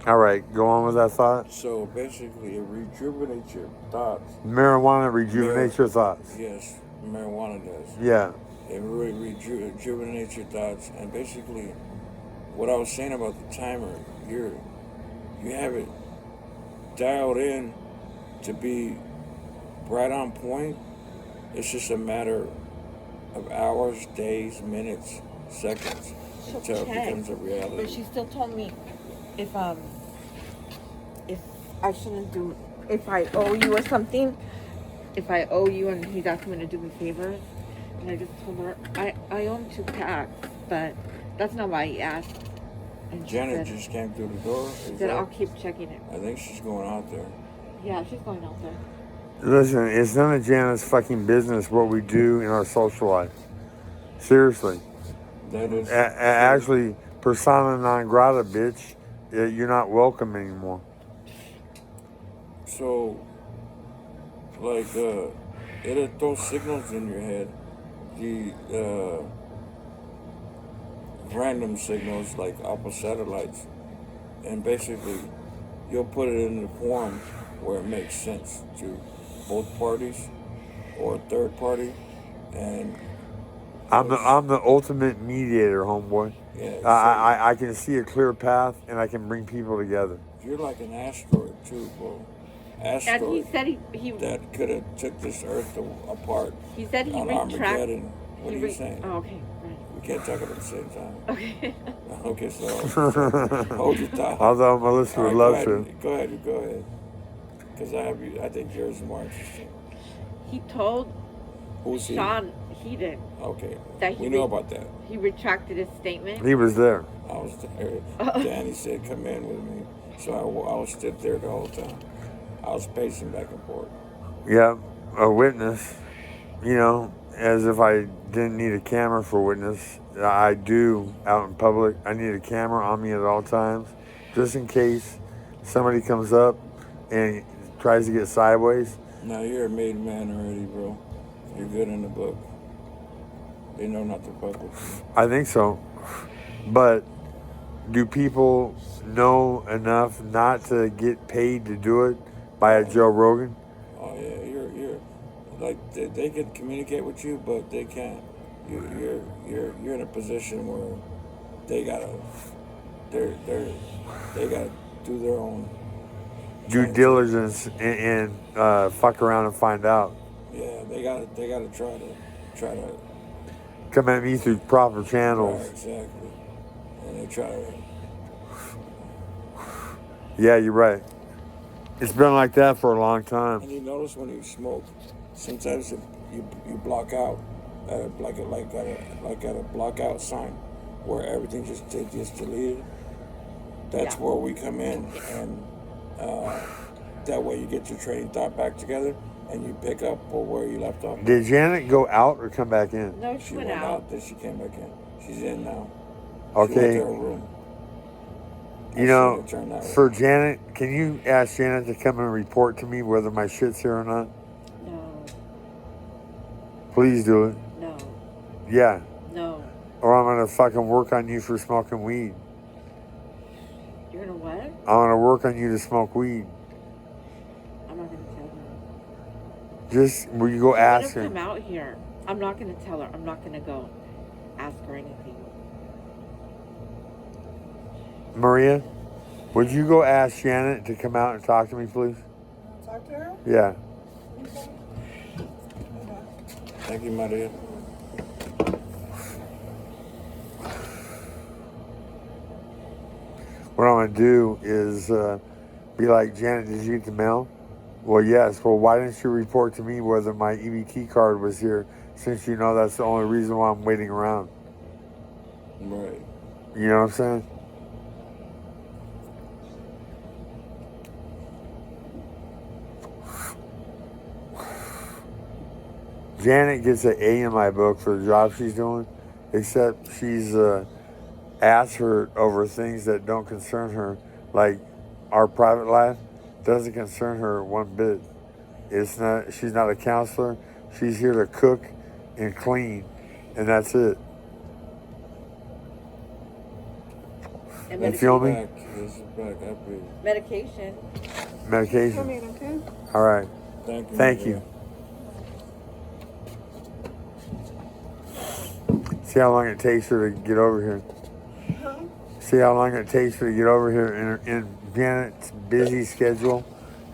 All right, go on with that thought. So basically, it rejuvenates your thoughts. Marijuana rejuvenates your thoughts. Yes, marijuana does. Yeah. It really rejuvenates your thoughts. And basically, what I was saying about the timer, you have it dialed in to be right on point. It's just a matter of hours, days, minutes, seconds until it becomes a reality. But she still told me if if I shouldn't do, if I owe you or something, if I owe you and he's asking me to do me favors, and I just told her I own 2 packs, but that's not why he asked. And Janet just came through the door. She said I'll keep checking it. I think she's going out there. Yeah, she's going out there. Listen, it's none of Janet's fucking business what we do in our social life. Seriously. That is actually persona non grata, bitch. You're not welcome anymore. So, like, it'll throw signals in your head. The random signals like Alpha satellites, and basically, you'll put it in the form where it makes sense to both parties or a third party, and I'm the ultimate mediator, homeboy. yeah, I can see a clear path and I can bring people together. You're like an asteroid too, bro. Asteroid. And he said he that could have took this Earth apart. He said he on Armageddon. What are you saying? Oh, okay. Right. We can't talk at the same time. Okay. Okay, so hold your thought. Although Melissa would love to. Go ahead. Because I think yours is more interesting. He told Who's he? Sean he did. Okay. That we know about that. He retracted his statement. He was there. I was there. Danny said, "Come in with me." So I was stood there the whole time. I was pacing back and forth. Yeah, a witness. You know, as if I didn't need a camera for witness. I do out in public. I need a camera on me at all times, just in case somebody comes up and tries to get sideways. Now you're a made man already, bro. You're good in the book. They know not to fuck with you. I think so. But do people know enough not to get paid to do it by a Joe Rogan? Oh yeah, you're like they can communicate with you, but they can't. You're in a position where they gotta do their own due diligence and fuck around and find out. Yeah, they gotta try to come at me through proper channels. Right, exactly. And they try to. Yeah, you're right. It's been like that for a long time. And you notice when you smoke, sometimes you block out at a block out sign where everything just deleted. That's where we come in, and that way you get your train of thought back together, and you pick up where you left off. Did Janet go out or come back in? No, she went out. Then she came back in. She's in now. Okay. She went to her room. You know, for Janet, can you ask Janet to come and report to me whether my shit's here or not? No. Please do it. No. Yeah. No. Or I'm going to fucking work on you for smoking weed. You're going to what? I'm going to work on you to smoke weed. I'm not going to tell her. Just, will you go ask her? Come out here. I'm not going to tell her. I'm not going to go ask her anything. Maria, would you go ask Janet to come out and talk to me, please? Talk to her? Yeah. Okay. Thank you, Maria. What I'm going to do is be like, Janet, did you get the mail? Well, yes. Well, why didn't you report to me whether my EBT card was here, since you know that's the only reason why I'm waiting around? Right. You know what I'm saying? Janet gets an A in my book for the job she's doing, except she's asked her over things that don't concern her, like our private life doesn't concern her one bit. It's not. She's not a counselor. She's here to cook and clean, and that's it. And You feel me? Back. This is back. I feel. medication. Medication. Coming, okay? All right. Thank you. Thank Maitreya. you. See how long it takes her to get over here. Huh? See how long it takes her to get over here in Janet's busy schedule.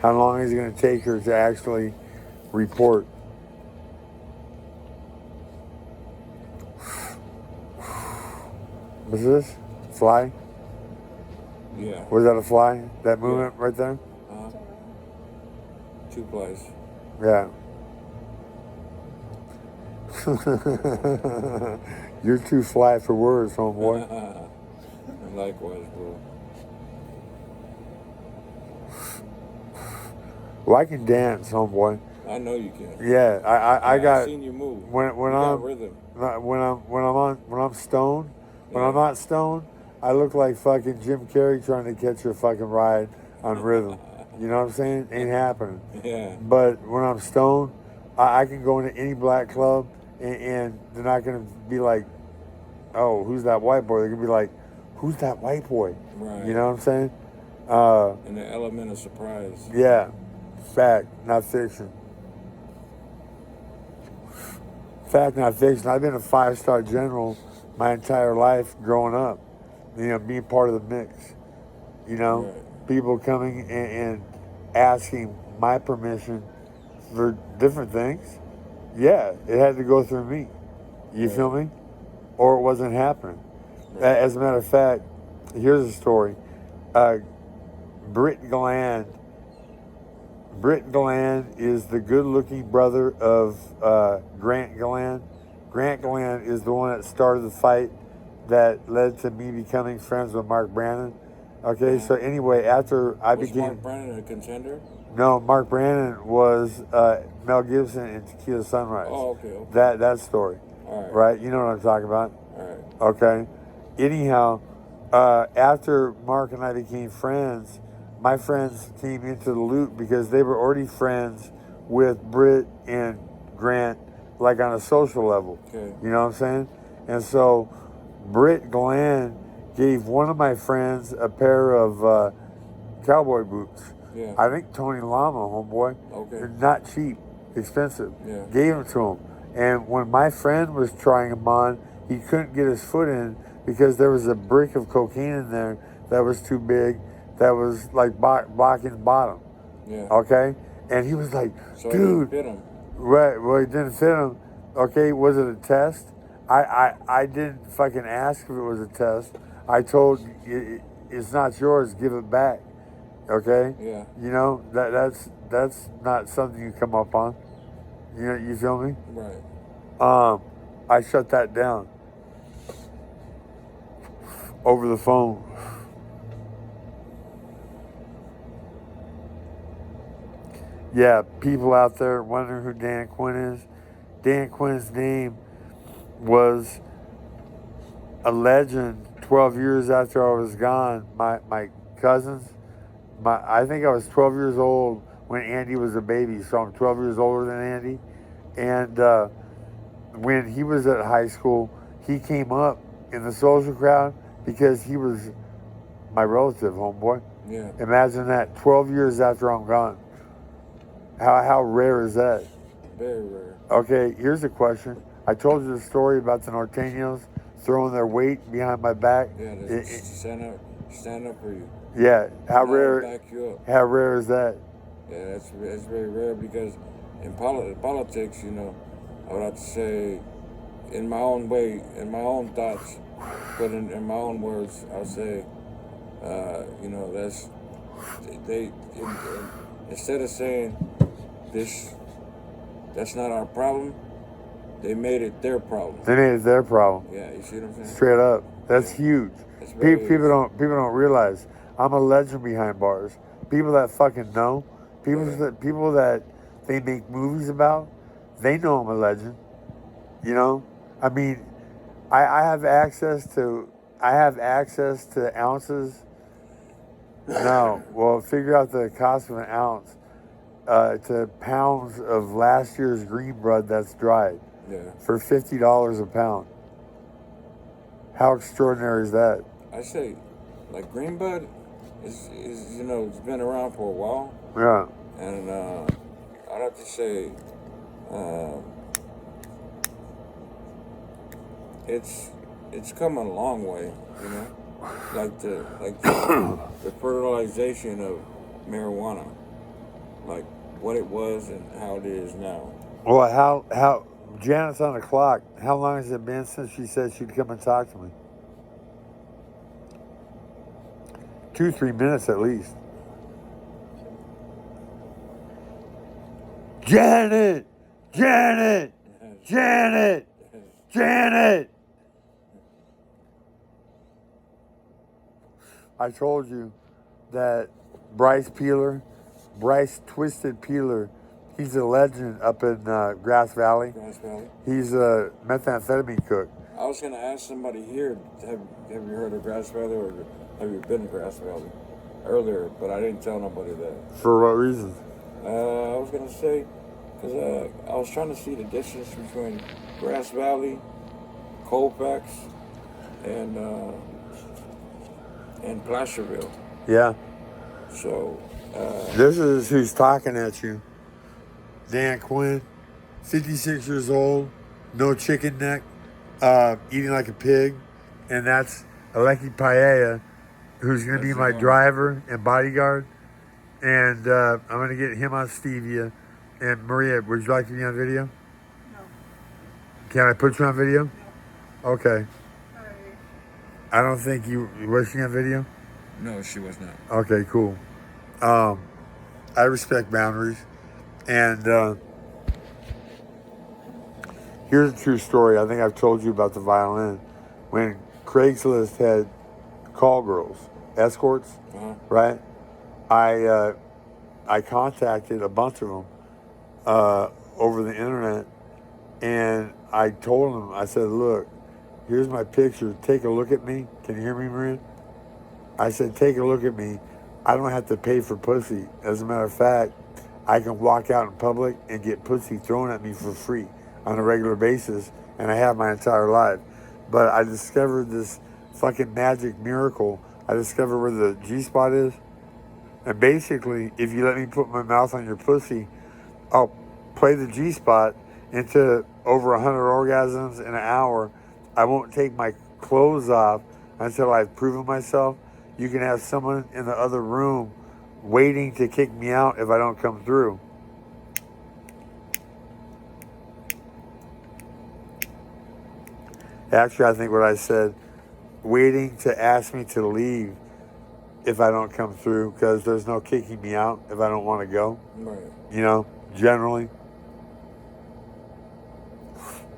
How long is it going to take her to actually report? What's this? Fly? Yeah. Was that a fly? That movement right there? Uh-huh. 2 plays. Yeah. You're too fly for words, homeboy. And likewise, bro. Well, I can dance, homeboy. I know you can. Yeah, I I've got seen you move. when you got I'm rhythm. when I'm stoned. When I'm Yeah. not stoned, I look like fucking Jim Carrey trying to catch a fucking ride on rhythm. You know what I'm saying? Ain't happening. Yeah. But when I'm stoned, I can go into any black club and they're not gonna be like, oh, who's that white boy? They're gonna be like, who's that white boy? Right. You know what I'm saying? And the element of surprise. Yeah, fact, not fiction. Fact, not fiction. I've been a 5-star general my entire life growing up. You know, being part of the mix. You know, Right. people coming and asking my permission for different things. Yeah, it had to go through me. You Right. feel me? Or it wasn't happening. Right. As a matter of fact, here's a story. Britt Gland. Britt Gland is the good-looking brother of Grant Gland. Grant Gland is the one that started the fight that led to me becoming friends with Mark Brandon. Okay, so anyway, after I Was became... Mark Brandon a contender? No, Mark Brandon was Mel Gibson in Tequila Sunrise. Oh, okay. That story. All right. Right? You know what I'm talking about? All right. Okay. Anyhow, after Mark and I became friends, my friends came into the loop because they were already friends with Britt and Grant, like on a social level. Okay. You know what I'm saying? And so Britt Glenn gave one of my friends a pair of cowboy boots. Yeah. I think Tony Lama, homeboy. Okay. They're not cheap, expensive. Yeah. Gave them to him. And when my friend was trying them on, he couldn't get his foot in because there was a brick of cocaine in there that was too big, that was like blocking the bottom. Yeah. Okay? And he was like, So it dude. didn't fit him. Right, well, it didn't fit him. Okay, was it a test? I didn't fucking ask if it was a test. I told it's not yours, give it back. Okay? Yeah. You know, that's not something you come up on. You know, you feel me? Right. I shut that down over the phone. Yeah, people out there wondering who Dan Quinn is. Dan Quinn's name was a legend 12 years after I was gone. My cousins, I think I was 12 years old when Andy was a baby, so I'm 12 years older than Andy. And when he was at high school, he came up in the social crowd because he was my relative, homeboy. Yeah. Imagine that, 12 years after I'm gone. How rare is that? Very rare. Okay, here's a question. I told you the story about the Norteños throwing their weight behind my back. Yeah. Stand up for you. Yeah, how And rare? Back you up. How rare is that? Yeah, that's very rare because in politics, you know, I would have to say, in my own way, in my own thoughts, but in my own words, I'll say, you know, instead of saying that's not our problem, they made it their problem. They made it their problem. Yeah, you see what I'm saying? Straight up. That's huge. That's very huge. People don't realize I'm a legend behind bars. People that fucking know, people that they make movies about, they know I'm a legend. You know, I mean, I have access to ounces. No, well, figure out the cost of an ounce to pounds of last year's green blood that's dried Yeah. for $50 a pound. How extraordinary is that? I say, like green bud is you know, it's been around for a while, Yeah. and I'd have to say, um, it's come a long way, you know, the fertilization of marijuana, like what it was and how it is now. Well, how Janet's on the clock. How long has it been since she said she'd come and talk to me? 2-3 minutes at least. Janet! Janet! Janet! Janet! I told you that Bryce Twisted Peeler, he's a legend up in Grass Valley. Grass Valley. He's a methamphetamine cook. I was gonna ask somebody here, have you heard of Grass Valley or have you been to Grass Valley earlier? But I didn't tell nobody that. For what reason? I was gonna say, cause I was trying to see the distance between Grass Valley, Colfax, and Placerville. Yeah. So. This is who's talking at you. Dan Quinn, 56 years old, no chicken neck, eating like a pig. And that's Aleki Paella, who's going to be my driver and bodyguard. And I'm going to get him on Stevia. And Maria, would you like to be on video? No. Can I put you on video? No. Okay. Sorry. I don't think was she on video? No, she was not. Okay, cool. I respect boundaries. And here's a true story. I think I've told you about the violin. When Craigslist had call girls, escorts, right? I contacted a bunch of them over the internet, and I told them, I said, look, here's my picture. Take a look at me. Can you hear me, Maria? I said, take a look at me. I don't have to pay for pussy. As a matter of fact, I can walk out in public and get pussy thrown at me for free on a regular basis, and I have my entire life. But I discovered this fucking magic miracle. I discovered where the G-spot is. And basically, if you let me put my mouth on your pussy, I'll play the G-spot into over 100 orgasms in an hour. I won't take my clothes off until I've proven myself. You can have someone in the other room waiting to kick me out if I don't come through. Actually, I think what I said, waiting to ask me to leave if I don't come through, because there's no kicking me out if I don't want to go. Right. You know, generally.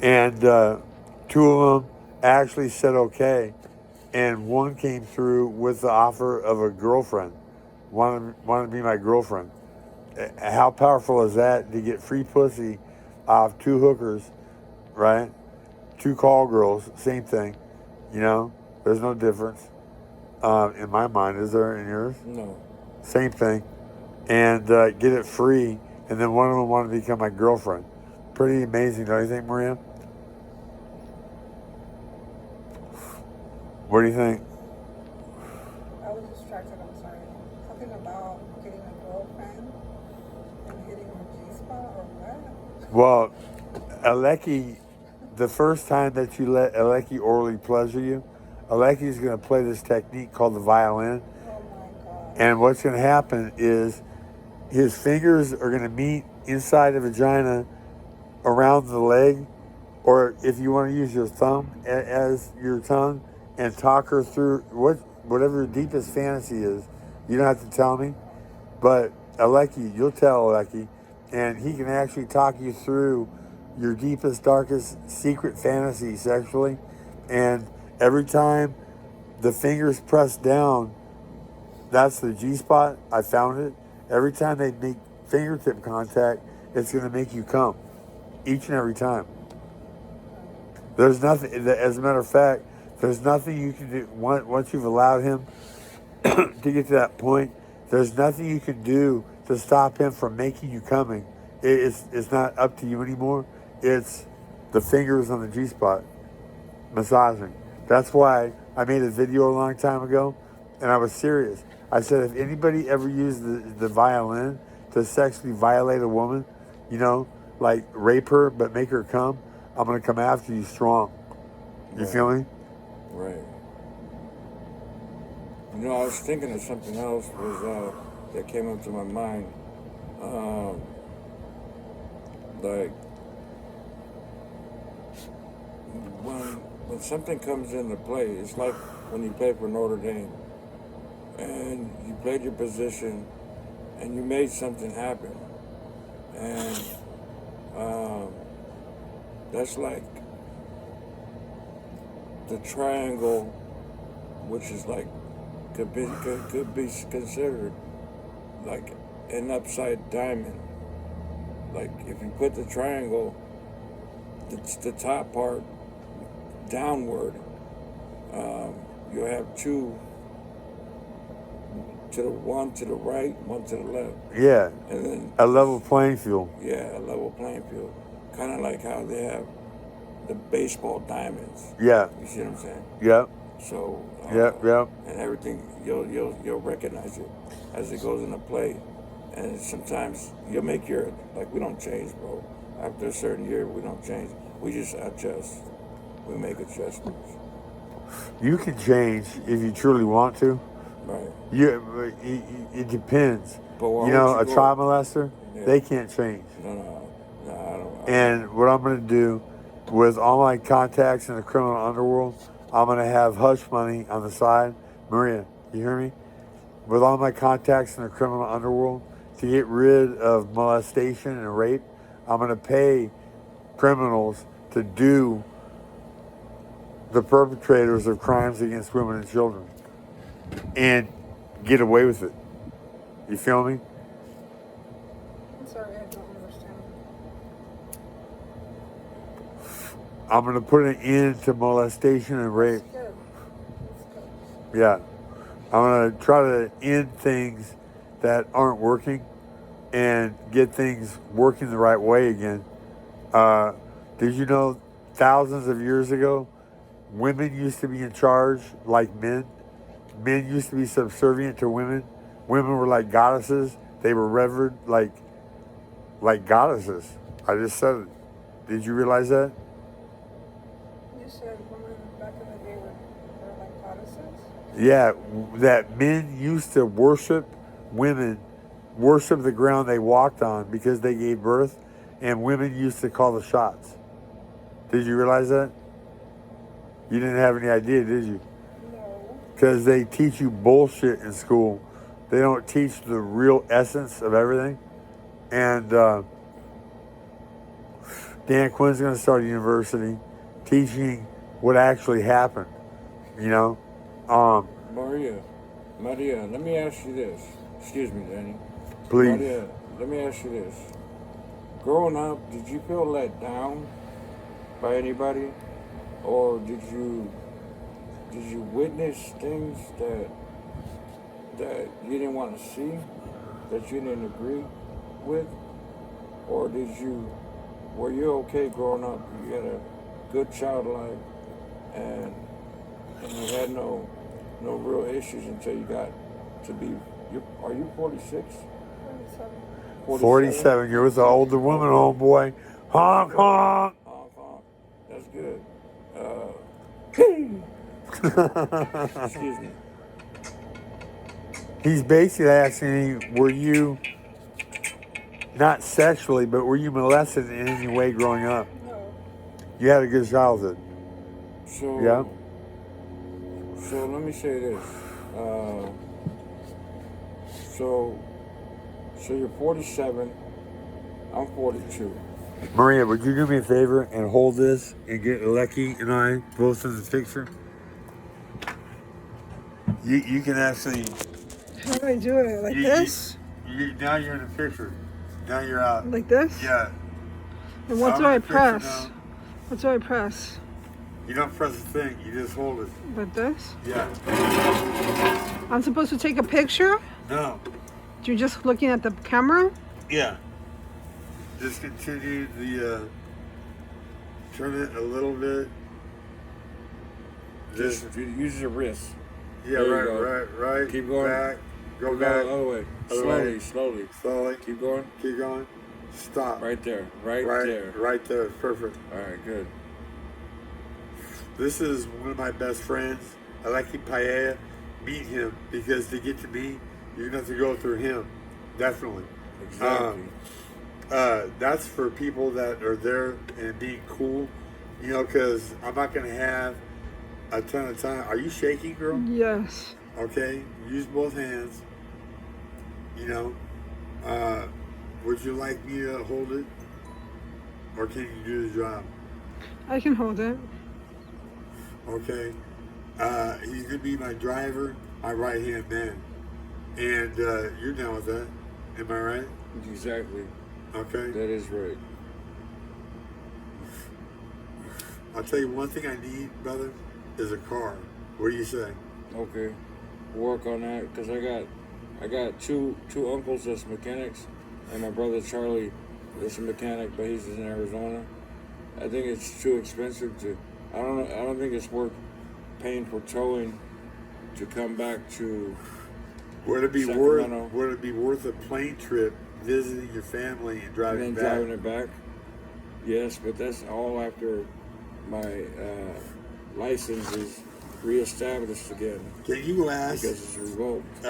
And two of them actually said okay. And one came through with the offer of a girlfriend, wanted to be my girlfriend. How powerful is that to get free pussy off two hookers, right? Two call girls, same thing. You know, there's no difference in my mind. Is there in yours? No. Same thing. And get it free. And then one of them wanted to become my girlfriend. Pretty amazing, don't you think, Maria? What do you think? I was distracted, I'm sorry. Something about getting a girlfriend and hitting her G-spot or what? Well, Aleki, the first time that you let Aleki orally pleasure you, Aleki's going to play this technique called the violin. Oh my God. And what's going to happen is his fingers are going to meet inside the vagina around the leg, or if you want to use your thumb as your tongue, and talk her through whatever your deepest fantasy is. You don't have to tell me, but Aleki, you'll tell Aleki, and he can actually talk you through your deepest, darkest, secret fantasy sexually. And every time the fingers press down, that's the G-spot. I found it. Every time they make fingertip contact, it's going to make you come. Each and every time. There's nothing, as a matter of fact, there's nothing you can do once you've allowed him to get to that point. There's nothing you can do to stop him from making you coming. It's not up to you anymore. It's the fingers on the G-spot, massaging. That's why I made a video a long time ago and I was serious. I said, if anybody ever used the violin to sexually violate a woman, you know, like rape her but make her come, I'm going to come after you strong. You feel me? Right. You know, I was thinking of something else that came up to my mind. Like when something comes into play, it's like when you play for Notre Dame and you played your position and you made something happen, and that's like the triangle, which is like could be considered like an upside diamond. Like if you put the triangle, the top part downward, you'll have two, one to the right, one to the left. Yeah. And then a level playing field. Yeah, a level playing field. Kind of like how they have the baseball diamonds. Yeah. You see what I'm saying? Yep. So. Yep. And everything, you'll recognize it as it goes into play. And sometimes you'll make we don't change, bro. After a certain year, we don't change. We just adjust. We make adjustments. You can change if you truly want to. Right. It depends. But a child molester, they can't change. No, I don't. And what I'm going to do with all my contacts in the criminal underworld, I'm going to have hush money on the side. Maria, you hear me? With all my contacts in the criminal underworld, to get rid of molestation and rape, I'm going to pay criminals to do the perpetrators of crimes against women and children and get away with it. You feel me? I'm sorry, I don't understand. I'm going to put an end to molestation and rape. That's good. That's good. Yeah. I'm going to try to end things that aren't working and get things working the right way again. Did you know thousands of years ago, women used to be in charge like men? Men used to be subservient to women. Women were like goddesses. They were revered like goddesses. I just said it. Did you realize that? You said women back in the day were like goddesses? Yeah, that men used to worship women, worship the ground they walked on because they gave birth, and women used to call the shots. Did you realize that? You didn't have any idea, did you? No. Because they teach you bullshit in school. They don't teach the real essence of everything. And Dan Quinn's going to start a university teaching what actually happened, you know? Maria, let me ask you this. Excuse me, Danny. Please. Maria, let me ask you this. Growing up, did you feel let down by anybody? Or did you witness things that you didn't want to see, that you didn't agree with? Or were you okay growing up? You had a good child life and you had no real issues until you got to be, are you 46? 47. You're with the older woman, old boy. Honk, honk. Honk, honk. That's good. Excuse me. He's basically asking you, were you, not sexually, but were you molested in any way growing up? No. You had a good childhood. So, yeah. So let me say this. So you're 47. I'm 42. Maria, would you do me a favor and hold this and get Lecky and I both in the picture? You can actually. How do I do it? Like this? Now you're in the picture. Now you're out. Like this? Yeah. And what do I press? What do I press? You don't press a thing. You just hold it. Like this? Yeah. I'm supposed to take a picture? No. You're just looking at the camera? Yeah. Just continue the, turn it a little bit. Just use your wrist. Yeah, There you right, go. right. Keep going. Back. Go Go back. the other way. Other Slowly, way. slowly. Slowly. Keep going. Keep going. Stop. Right there. Right there. Right there. Perfect. All right, good. This is one of my best friends, Aleki Paella. Meet him because to get to me, you're gonna have to go through him. Definitely. Exactly. That's for people that are there and being cool, you know, because I'm not gonna have a ton of time. Are you shaking, girl? Yes. Okay. Use both hands. You know. Would you like me to hold it, or can you do the job? I can hold it. Okay. He's gonna be my driver, my right hand man, and you're down with that, am I right? Exactly. Okay. That is right. I'll tell you one thing I need, brother, is a car. What do you say? Okay. Work on that because I got two uncles that's mechanics, and my brother Charlie is a mechanic, but he's in Arizona. I think it's too expensive to. I don't think it's worth paying for towing to come back to. Would it be Sacramento. Would it be worth a plane trip, visiting your family and driving And then back? driving it back. Yes, but that's all after my license is reestablished again Can you ask because it's revoked.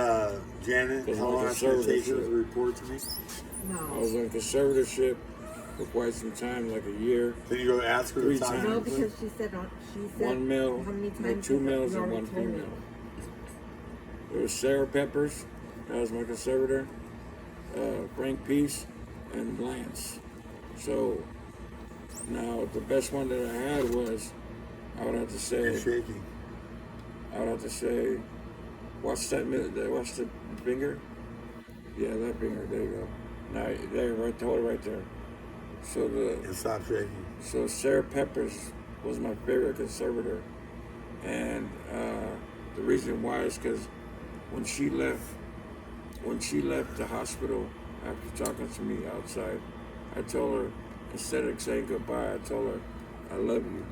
Janet Because how of long it's going to take her conservatorship. to report to me? I No. was on conservatorship for quite some time, like a year. Can you go ask her 3 the time? No, times. because she said 1 male, how many no, times 2 has it- males you and already 1 told me? female. There was Sarah Peppers, that was my conservator, Frank Peace, and Lance. So now the best one that I had was, I would have to You're say, shaking. watch the finger? Yeah, that finger, there you go. Now, there, right, hold it right there. So And stop shaking. So Sarah Peppers was my favorite conservator, and the reason why is because when she left the hospital after talking to me outside, I told her, instead of saying goodbye, I told her I love you.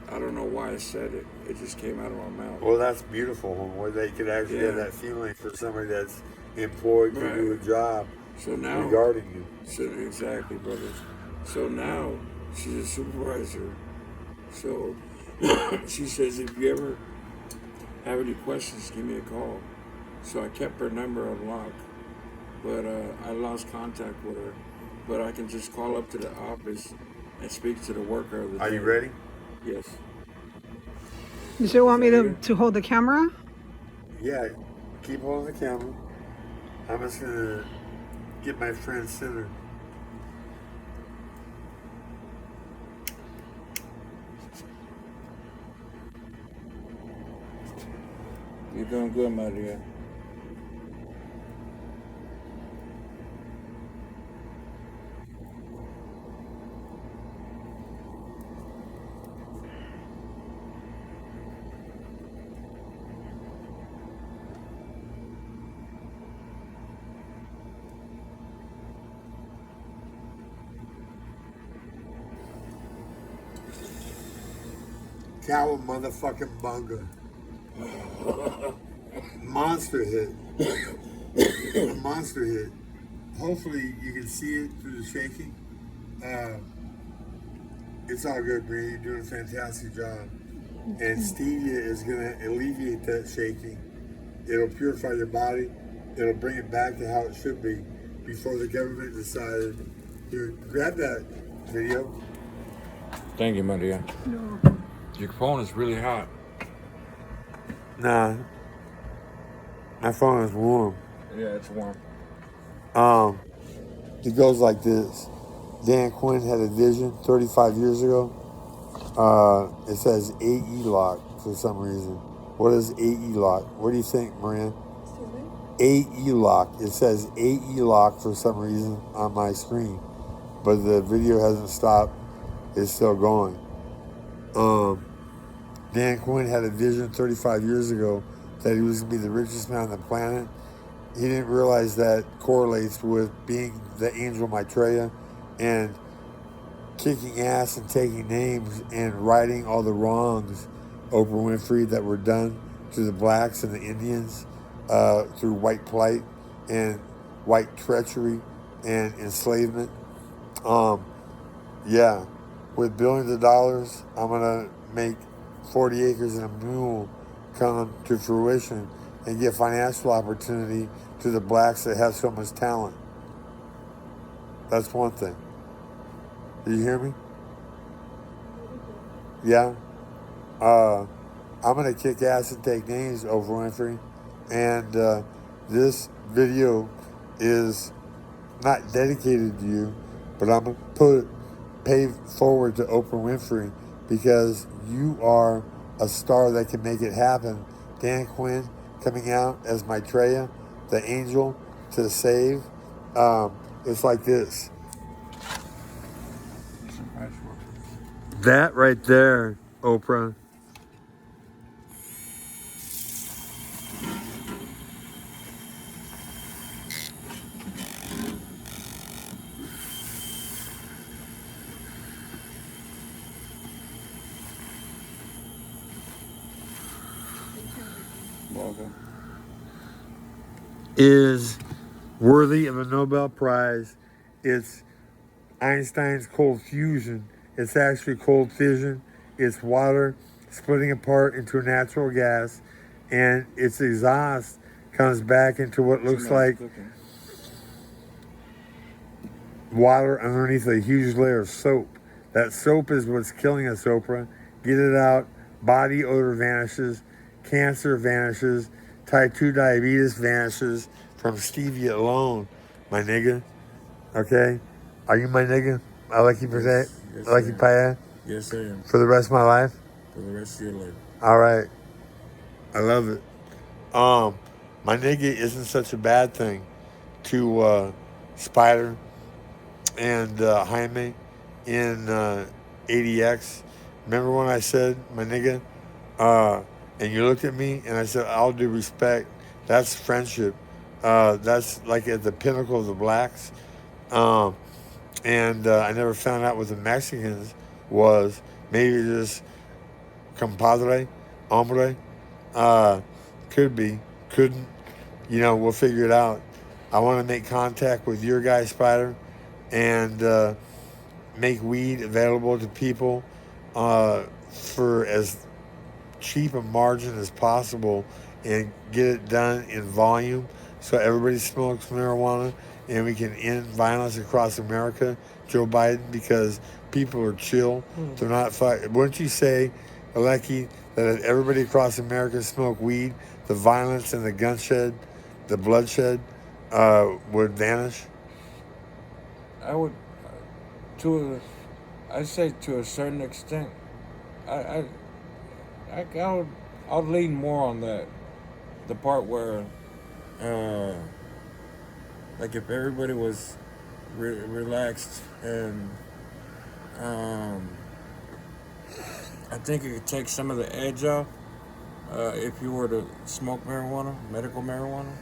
I don't know why I said it. It just came out of my mouth. Well, that's beautiful, where they could actually have Yeah. that feeling for somebody that's employed to do a Right. job So now, regarding you. so exactly, brothers. So now she's a supervisor. So she says, if you ever have any questions, give me a call. So I kept her number on lock, but I lost contact with her. But I can just call up to the office and speak to the worker of the Are day. you ready? Yes. You still want me Is that to, good? to hold the camera? Yeah. Keep holding the camera. I'm just going to get my friend centered. You're doing good, Maitreya. Cow motherfucking bunga. Monster hit. Monster hit. Hopefully you can see it through the shaking. It's all good, Bree. You're doing a fantastic job. And stevia is going to alleviate that shaking. It'll purify your body. It'll bring it back to how it should be before the government decided. Here, grab that video. Thank you, Maitreya. No. Your phone is really hot. Nah, my phone is warm. Yeah, it's warm. It goes like this. Dan Quinn had a vision 35 years ago. It says AE lock for some reason. What is AE lock? What do you think, Maria? Excuse me? AE lock. It says AE lock for some reason on my screen, but the video hasn't stopped. It's still going. Dan Quinn had a vision 35 years ago that he was going to be the richest man on the planet. He didn't realize that correlates with being the angel Maitreya and kicking ass and taking names and righting all the wrongs, Oprah Winfrey, that were done to the blacks and the Indians through white plight and white treachery and enslavement. Yeah, with billions of dollars, I'm gonna make 40 acres and a mule come to fruition and give financial opportunity to the blacks that have so much talent. That's one thing. Do you hear me? Yeah. I'm gonna kick ass and take names over Winfrey, and this video is not dedicated to you, but I'm gonna pay forward to Oprah Winfrey because you are a star that can make it happen. Dan Quinn coming out as Maitreya, the angel to save. It's like this. That right there, Oprah. Welcome. Is worthy of a Nobel Prize. It's Einstein's cold fusion. It's actually cold fission. It's water splitting apart into a natural gas, and its exhaust comes back into what looks like water underneath a huge layer of soap. That soap is what's killing us, Oprah. Get it out. Body odor vanishes. Cancer vanishes. Type 2 diabetes vanishes from stevia alone, my nigga. Okay? Are you my nigga? I like you for that. Yes, I like you, Paya. Yes, I am. For the rest of my life? For the rest of your life. All right. I love it. My nigga isn't such a bad thing to Spider and Jaime in ADX. Remember when I said, my nigga? And you looked at me and I said, all due respect, that's friendship. That's like at the pinnacle of the blacks. And I never found out what the Mexicans was. Maybe just compadre, hombre. Could be, couldn't. You know, we'll figure it out. I want to make contact with your guy, Spider, and make weed available to people for as cheap a margin as possible and get it done in volume so everybody smokes marijuana and we can end violence across America, Joe Biden, because people are chill. They're not wouldn't you say, Alecki, that if everybody across America smoked weed, the violence and the gunshed, the bloodshed would vanish? I would, I'd say to a certain extent, I'll lean more on that, the part where, like if everybody was relaxed and, I think it could take some of the edge off, if you were to smoke marijuana, medical marijuana.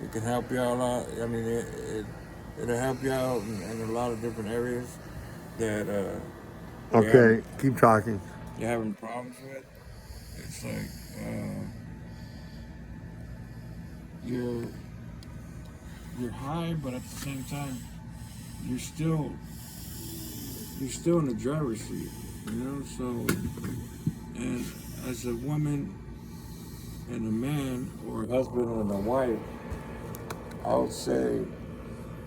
It can help you out. I mean, it'll help you out in a lot of different areas that Okay, keep talking. you're having problems with. It's like you're high, but at the same time, you're still in the driver's seat. You know, so and as a woman and a man, or a husband and a wife, I would say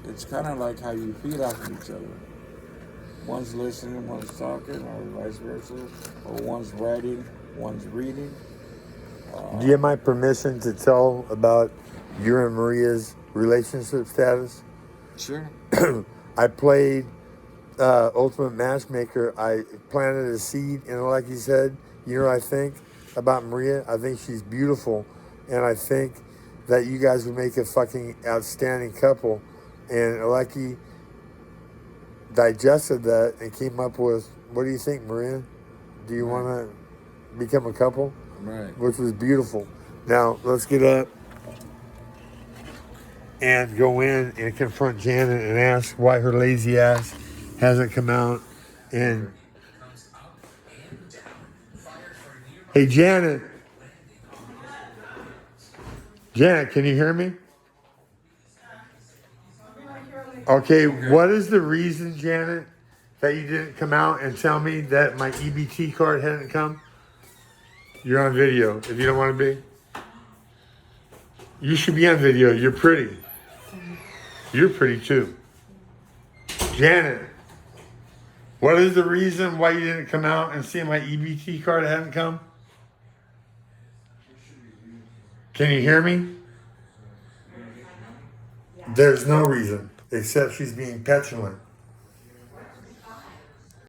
it's kind of like how you feed off of each other. One's listening, one's talking, or vice versa. Or one's writing, one's reading. Do you have my permission to tell about your and Maria's relationship status? Sure. I played Ultimate Matchmaker. I planted a seed in Alecki's head. You know what I think about Maria? I think she's beautiful. And I think that you guys would make a fucking outstanding couple. And Alecki digested that and came up with, what do you think, Maria? Do you want to become a couple? Right. Which was beautiful. Now, let's get up and go in and confront Janet and ask why her lazy ass hasn't come out and Hey, Janet. Janet, can you hear me? Okay, what is the reason, Janet, that you didn't come out and tell me that my EBT card hadn't come? You're on video if you don't want to be. You should be on video. You're pretty. You're pretty too. Janet, what is the reason why you didn't come out and see my EBT card hadn't come? Can you hear me? There's no reason, except she's being petulant.